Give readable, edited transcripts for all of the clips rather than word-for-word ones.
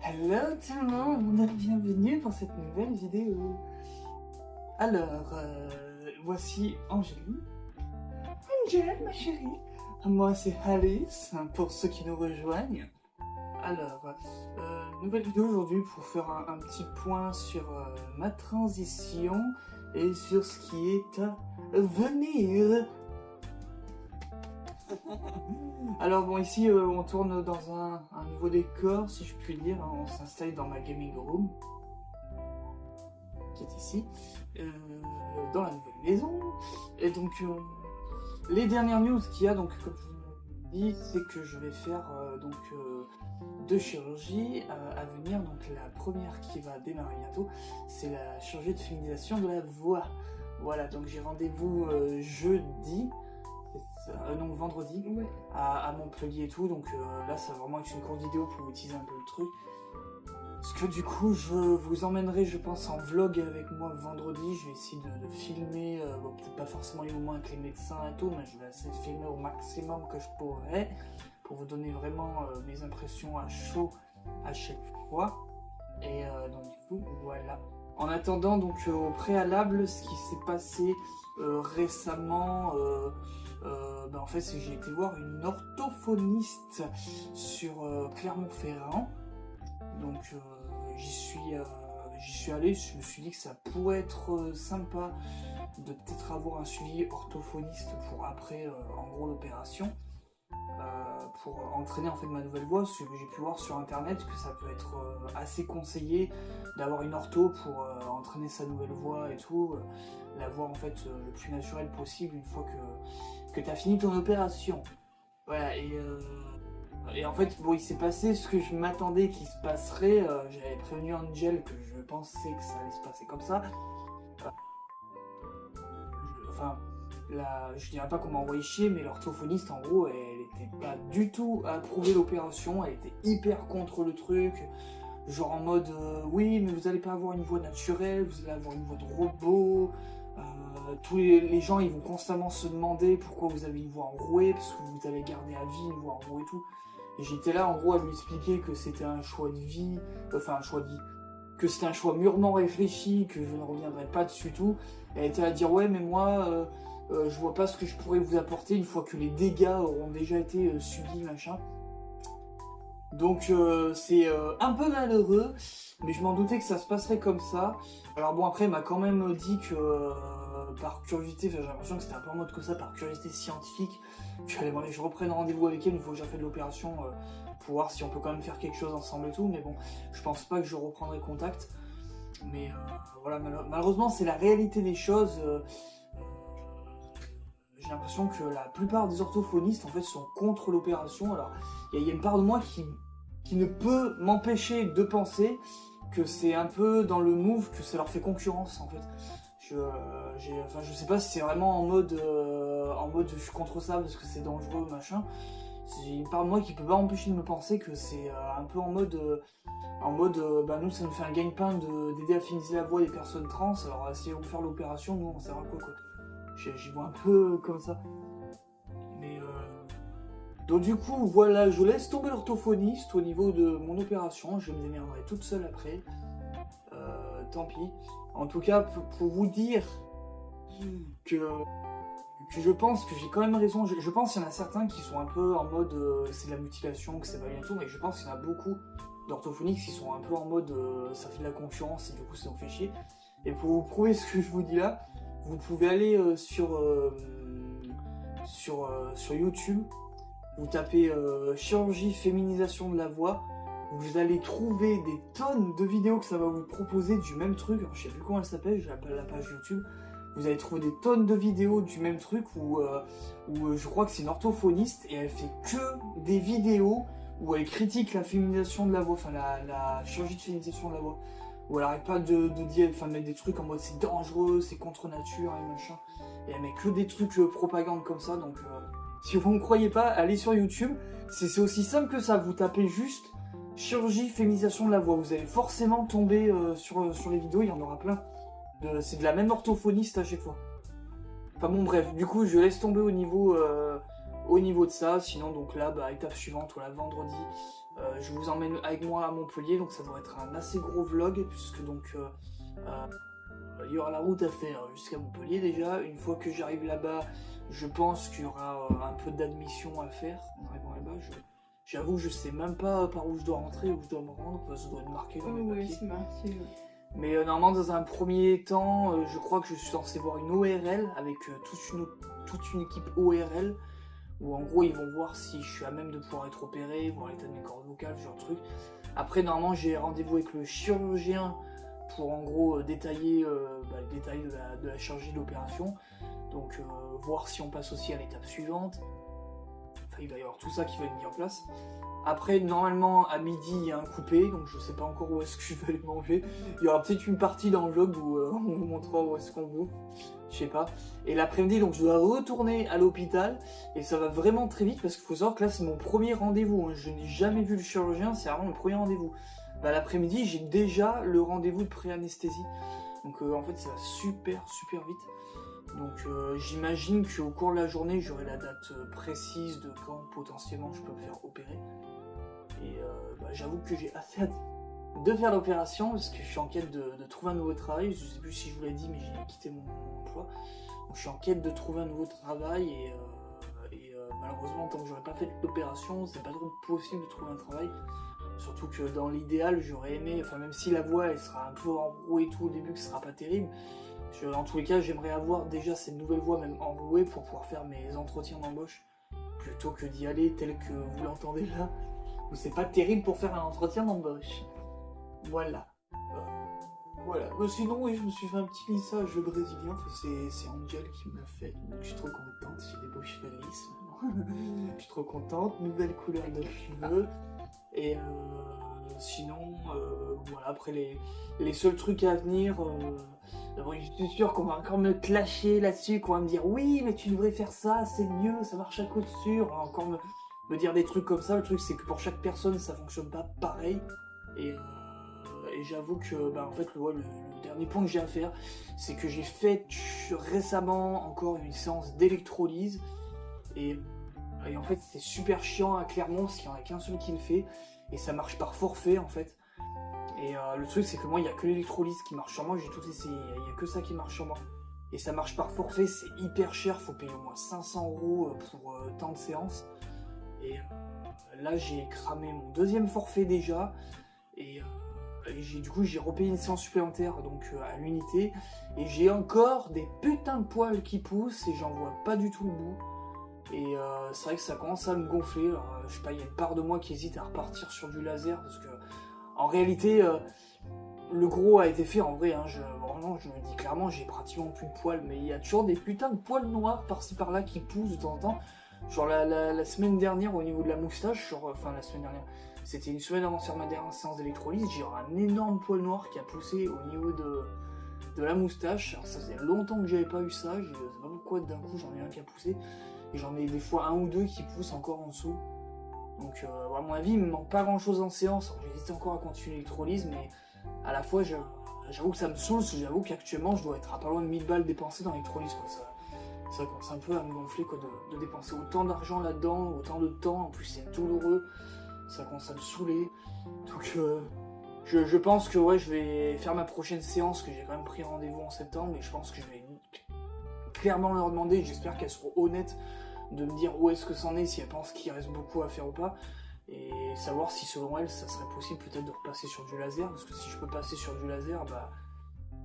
Hello tout le monde, bienvenue pour cette nouvelle vidéo. Alors, voici Angéline. Angel, ma chérie. Moi c'est Alice, pour ceux qui nous rejoignent. Alors, nouvelle vidéo aujourd'hui pour faire un petit point sur ma transition et sur ce qui est à venir. Alors bon, ici on tourne dans un nouveau décor, si je puis dire. On s'installe dans ma gaming room, qui est ici, dans la nouvelle maison. Et donc, les dernières news qu'il y a, donc comme je vous l'ai dit, c'est que je vais faire deux chirurgies à venir. Donc la première qui va démarrer bientôt, c'est la chirurgie de féminisation de la voix. Voilà, donc j'ai rendez-vous jeudi. Non, vendredi, ouais, à Montpellier et tout, donc là ça va vraiment être une courte vidéo pour utiliser un peu le truc. Parce que du coup je vous emmènerai, je pense, en vlog avec moi vendredi. Je vais essayer de filmer, bon, peut-être pas forcément les moments avec les médecins et tout, mais je vais essayer de filmer au maximum que je pourrai pour vous donner vraiment mes impressions à chaud à chaque fois. Et donc du coup voilà. En attendant, donc au préalable, ce qui s'est passé récemment, en fait, c'est que j'ai été voir une orthophoniste sur Clermont-Ferrand. Donc j'y suis allé, je me suis dit que ça pourrait être sympa de peut-être avoir un suivi orthophoniste pour après, en gros, l'opération. Pour entraîner en fait ma nouvelle voix, parce que j'ai pu voir sur internet que ça peut être assez conseillé d'avoir une ortho pour entraîner sa nouvelle voix et tout, la voix en fait le plus naturel possible une fois que tu as fini ton opération. Voilà, et en fait, bon, il s'est passé ce que je m'attendais qu'il se passerait. J'avais prévenu Angel que je pensais que ça allait se passer comme ça. Je dirais pas qu'on m'a envoyé chier, mais l'orthophoniste, en gros, elle était pas du tout à approuver l'opération. Elle était hyper contre le truc. Genre en mode, oui, mais vous allez pas avoir une voix naturelle, vous allez avoir une voix de robot. Tous les gens, ils vont constamment se demander pourquoi vous avez une voix enrouée, parce que vous allez garder à vie une voix enrouée et tout. Et j'étais là, en gros, à lui expliquer que c'était un choix de vie, que c'était un choix mûrement réfléchi, que je ne reviendrai pas dessus tout. Elle était à dire, ouais, mais moi, je vois pas ce que je pourrais vous apporter une fois que les dégâts auront déjà été subis, machin. Donc c'est un peu malheureux, mais je m'en doutais que ça se passerait comme ça. Alors bon, après, elle m'a quand même dit que par curiosité, j'ai l'impression que c'était un peu en mode comme ça, par curiosité scientifique, que je reprenne rendez-vous avec elle une fois que j'ai fait de l'opération pour voir si on peut quand même faire quelque chose ensemble et tout. Mais bon, je pense pas que je reprendrai contact. Mais voilà, malheureusement, c'est la réalité des choses. J'ai l'impression que la plupart des orthophonistes en fait sont contre l'opération. Alors il y a une part de moi qui ne peut m'empêcher de penser que c'est un peu dans le move que ça leur fait concurrence en fait. Je sais pas si c'est vraiment en mode je suis contre ça parce que c'est dangereux machin. J'ai une part de moi qui peut pas m'empêcher de me penser que c'est un peu en mode nous ça nous fait un gagne-pain d'aider à finaliser la voix des personnes trans. Alors si on veut faire l'opération, nous on sert à quoi. J'y vois un peu comme ça. Mais donc du coup, voilà, je laisse tomber l'orthophoniste au niveau de mon opération. Je me démerderai toute seule après. Tant pis. En tout cas, pour vous dire que je pense que j'ai quand même raison. Je pense qu'il y en a certains qui sont un peu en mode c'est de la mutilation, que c'est pas bien tout. Mais je pense qu'il y en a beaucoup d'orthophonistes qui sont un peu en mode ça fait de la concurrence et du coup ça nous fait chier. Et pour vous prouver ce que je vous dis là, vous pouvez aller sur YouTube, vous tapez chirurgie féminisation de la voix, vous allez trouver des tonnes de vidéos que ça va vous proposer du même truc. Alors, je sais plus comment elle s'appelle, je l'appelle la page YouTube. Vous allez trouver des tonnes de vidéos du même truc où je crois que c'est une orthophoniste et elle fait que des vidéos où elle critique la féminisation de la voix, enfin la chirurgie de féminisation de la voix. Où elle arrête pas de dire, enfin de mettre des trucs en mode c'est dangereux, c'est contre nature et machin. Et elle met que des trucs propagande comme ça, donc si vous ne me croyez pas, allez sur YouTube. C'est aussi simple que ça, vous tapez juste chirurgie féminisation de la voix. Vous allez forcément tomber sur les vidéos, il y en aura plein. C'est de la même orthophoniste à chaque fois. Enfin bon bref, du coup je laisse tomber au niveau au niveau de ça. Sinon donc là, étape suivante, voilà, vendredi, je vous emmène avec moi à Montpellier, donc ça devrait être un assez gros vlog, puisque donc il y aura la route à faire jusqu'à Montpellier déjà. Une fois que j'arrive là-bas, je pense qu'il y aura un peu d'admission à faire en arrivant là-bas. J'avoue que je sais même pas par où je dois rentrer, où je dois me rendre, ça doit être marqué dans mes papiers. C'est marqué. Mais normalement, dans un premier temps, je crois que je suis censé voir une ORL avec toute une équipe ORL, où en gros ils vont voir si je suis à même de pouvoir être opéré, voir l'état de mes cordes vocales, ce genre de truc. Après, normalement, j'ai rendez-vous avec le chirurgien pour en gros détailler les détails de la chirurgie de l'opération. Donc voir si on passe aussi à l'étape suivante. Enfin, il va y avoir tout ça qui va être mis en place. Après, normalement, à midi, il y a un coupé, donc je sais pas encore où est-ce que je vais aller manger. Il y aura peut-être une partie dans le vlog où on vous montrera où est-ce qu'on bouffe. Je sais pas. Et l'après-midi, donc je dois retourner à l'hôpital. Et ça va vraiment très vite parce qu'il faut savoir que là, c'est mon premier rendez-vous. Je n'ai jamais vu le chirurgien, c'est vraiment le premier rendez-vous. L'après-midi, j'ai déjà le rendez-vous de pré-anesthésie. Donc en fait, ça va super vite. Donc j'imagine qu'au cours de la journée, j'aurai la date précise de quand potentiellement je peux me faire opérer. Et j'avoue que j'ai assez hâte de faire l'opération parce que je suis en quête de trouver un nouveau travail. Je sais plus si je vous l'ai dit, mais j'ai quitté mon emploi. Donc je suis en quête de trouver un nouveau travail et malheureusement, tant que j'aurais pas fait l'opération, c'est pas trop possible de trouver un travail. Surtout que dans l'idéal, j'aurais aimé, enfin même si la voix elle sera un peu enrouée et tout au début, que ce sera pas terrible, en tous les cas j'aimerais avoir déjà cette nouvelle voix même enrouée pour pouvoir faire mes entretiens d'embauche, plutôt que d'y aller tel que vous l'entendez là, où c'est pas terrible pour faire un entretien d'embauche. Voilà. Voilà. Sinon oui, je me suis fait un petit lissage brésilien, c'est Angel qui me l'a fait, donc je suis trop contente, j'ai des beaux cheveux lisses maintenant. Je suis trop contente, nouvelle couleur de cheveux. Et sinon, voilà, après les seuls trucs à venir, je suis sûr qu'on va encore me clasher là-dessus, qu'on va me dire oui, mais tu devrais faire ça, c'est mieux, ça marche à coup sûr. On va encore me dire des trucs comme ça. Le truc, c'est que pour chaque personne, ça fonctionne pas pareil. Et j'avoue que, en fait, le dernier point que j'ai à faire, c'est que j'ai fait récemment encore une séance d'électrolyse. Et en fait, c'est super chiant à Clermont parce qu'il n'y en a qu'un seul qui le fait. Et ça marche par forfait en fait. Et le truc, c'est que moi, il n'y a que l'électrolyse qui marche sur moi. J'ai tout essayé. Il n'y a que ça qui marche sur moi. Et ça marche par forfait. C'est hyper cher. Faut payer au moins 500 € pour tant de séances. Et là, j'ai cramé mon deuxième forfait déjà. Et du coup, j'ai repayé une séance supplémentaire donc à l'unité. Et j'ai encore des putains de poils qui poussent. Et j'en vois pas du tout le bout. Et c'est vrai que ça commence à me gonfler. Alors, je sais pas, il y a une part de moi qui hésite à repartir sur du laser parce que en réalité le gros a été fait en vrai, hein, vraiment je me dis clairement, j'ai pratiquement plus de poils, mais il y a toujours des putains de poils noirs par-ci par-là qui poussent de temps en temps. Genre la semaine dernière au niveau de la moustache, enfin la semaine dernière, c'était une semaine avant de faire ma dernière séance d'électrolyse, j'ai un énorme poil noir qui a poussé au niveau de la moustache. Alors ça faisait longtemps que j'avais pas eu ça, je sais pas pourquoi d'un coup j'en ai un qui a poussé. Et j'en ai des fois un ou deux qui poussent encore en dessous. Donc à mon avis, il me manque pas grand chose en séance. J'hésite encore à continuer l'électrolyse, mais à la fois j'avoue que ça me saoule, j'avoue qu'actuellement je dois être à pas loin de 1000 balles dépensées dans l'électrolyse. Ça commence un peu à me gonfler quoi, de dépenser autant d'argent là-dedans, autant de temps, en plus c'est douloureux, ça commence à me saouler. Donc je pense que ouais, je vais faire ma prochaine séance, que j'ai quand même pris rendez-vous en septembre, et je pense que je vais clairement leur demander, j'espère qu'elles seront honnêtes de me dire où est-ce que c'en est, si elles pensent qu'il reste beaucoup à faire ou pas, et savoir si selon elles ça serait possible peut-être de repasser sur du laser, parce que si je peux passer sur du laser,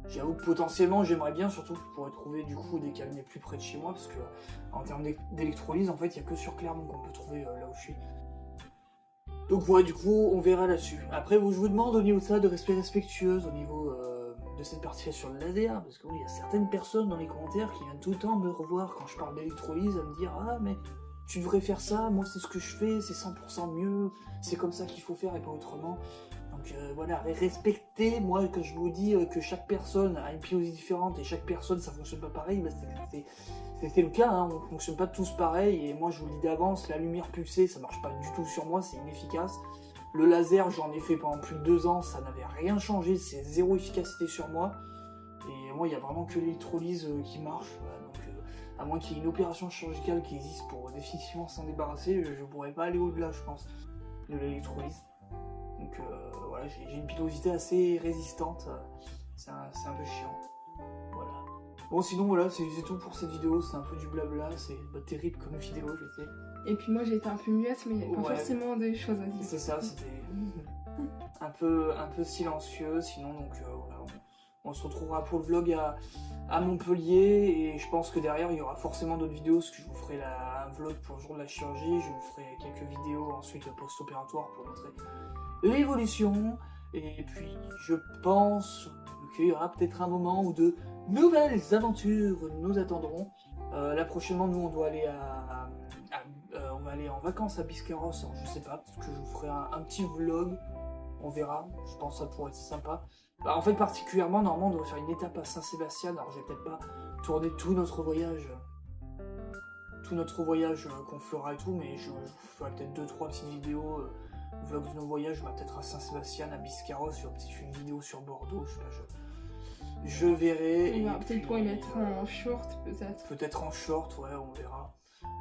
j'avoue que potentiellement j'aimerais bien, surtout que je pourrais trouver du coup des cabinets plus près de chez moi, parce que en termes d'électrolyse en fait il n'y a que sur Clermont qu'on peut trouver là où je suis. Donc voilà, du coup on verra là-dessus. Après je vous demande au niveau de ça de rester respectueuse au niveau de cette partie sur le laser, parce qu'il y a certaines personnes dans les commentaires qui viennent tout le temps me revoir quand je parle d'électrolyse, à me dire « Ah mais tu devrais faire ça, moi c'est ce que je fais, c'est 100% mieux, c'est comme ça qu'il faut faire et pas autrement ». Donc voilà, respectez, moi quand je vous dis que chaque personne a une pilosité différente et chaque personne ça fonctionne pas pareil, c'est le cas, hein, on fonctionne pas tous pareil, et moi je vous le dis d'avance, la lumière pulsée ça marche pas du tout sur moi, c'est inefficace. Le laser, j'en ai fait pendant plus de 2 ans, ça n'avait rien changé, c'est zéro efficacité sur moi. Et moi, il n'y a vraiment que l'électrolyse qui marche. Voilà, donc À moins qu'il y ait une opération chirurgicale qui existe pour définitivement s'en débarrasser, je pourrais pas aller au-delà, je pense, de l'électrolyse. Donc voilà, j'ai une pilosité assez résistante, c'est un peu chiant. Voilà. Bon, sinon voilà, c'est tout pour cette vidéo, c'est un peu du blabla, c'est terrible comme vidéo, je sais. Et puis moi j'ai été un peu muette, mais il n'y a pas forcément des choses à dire. C'est ça, c'était un peu silencieux, sinon donc voilà, on se retrouvera pour le vlog à Montpellier, et je pense que derrière il y aura forcément d'autres vidéos, parce que je vous ferai un vlog pour le jour de la chirurgie, je vous ferai quelques vidéos ensuite post-opératoire pour montrer l'évolution, et puis je pense qu'il y aura peut-être un moment où de nouvelles aventures nous attendront. Là prochainement nous on doit aller on va aller en vacances à Biscarrosse, alors, je sais pas, peut-être que je vous ferai un petit vlog, on verra, je pense que ça pourrait être sympa. Bah, en fait particulièrement, normalement on doit faire une étape à Saint-Sébastien, alors je vais peut-être pas tourner tout notre voyage qu'on fera et tout, mais je ferai peut-être 2-3 petites vidéos, vlog de nos voyages, peut-être à Saint-Sébastien, à Biscarrosse, je ferai peut-être une vidéo sur Bordeaux, je sais pas, je verrai. On va peut-être pouvoir y mettre en short, peut-être. Peut-être en short, ouais, on verra.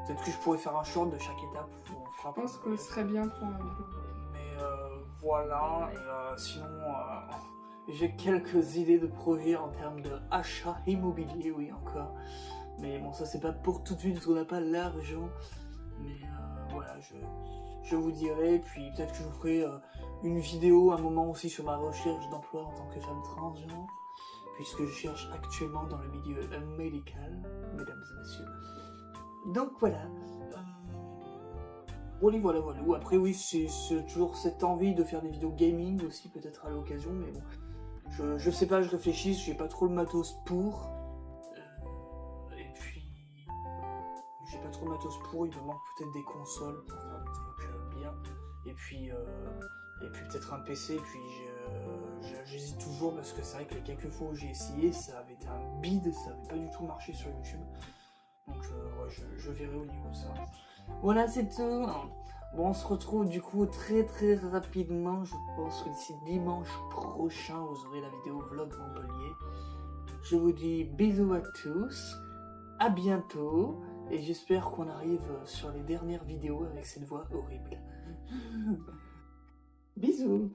Peut-être que je pourrais faire un short de chaque étape. Où on fera je pense que ce serait bien pour un... Mais voilà, et sinon, j'ai quelques idées de projets en termes de achat immobilier, oui, encore. Mais bon, ça c'est pas pour tout de suite, parce qu'on n'a pas l'argent. Mais voilà, je vous dirai, puis peut-être que je vous ferai une vidéo, un moment aussi sur ma recherche d'emploi en tant que femme transgenre, puisque je cherche actuellement dans le milieu médical, mesdames et messieurs. Donc voilà. Voilà. Après oui, c'est toujours cette envie de faire des vidéos gaming aussi, peut-être à l'occasion, mais bon. Je sais pas, je réfléchis, j'ai pas trop le matos pour. Et puis... J'ai pas trop le matos pour, il me manque peut-être des consoles pour faire des trucs bien. Et puis peut-être un PC, puis j'hésite toujours parce que c'est vrai que les quelques fois où j'ai essayé, ça avait été un bide, ça avait pas du tout marché sur YouTube. Donc ouais, je verrai au niveau de ça. Voilà, c'est tout. Bon, on se retrouve du coup très rapidement. Je pense que d'ici dimanche prochain, vous aurez la vidéo vlog Montpellier. Je vous dis bisous à tous, à bientôt, et j'espère qu'on arrive sur les dernières vidéos avec cette voix horrible. Bisous.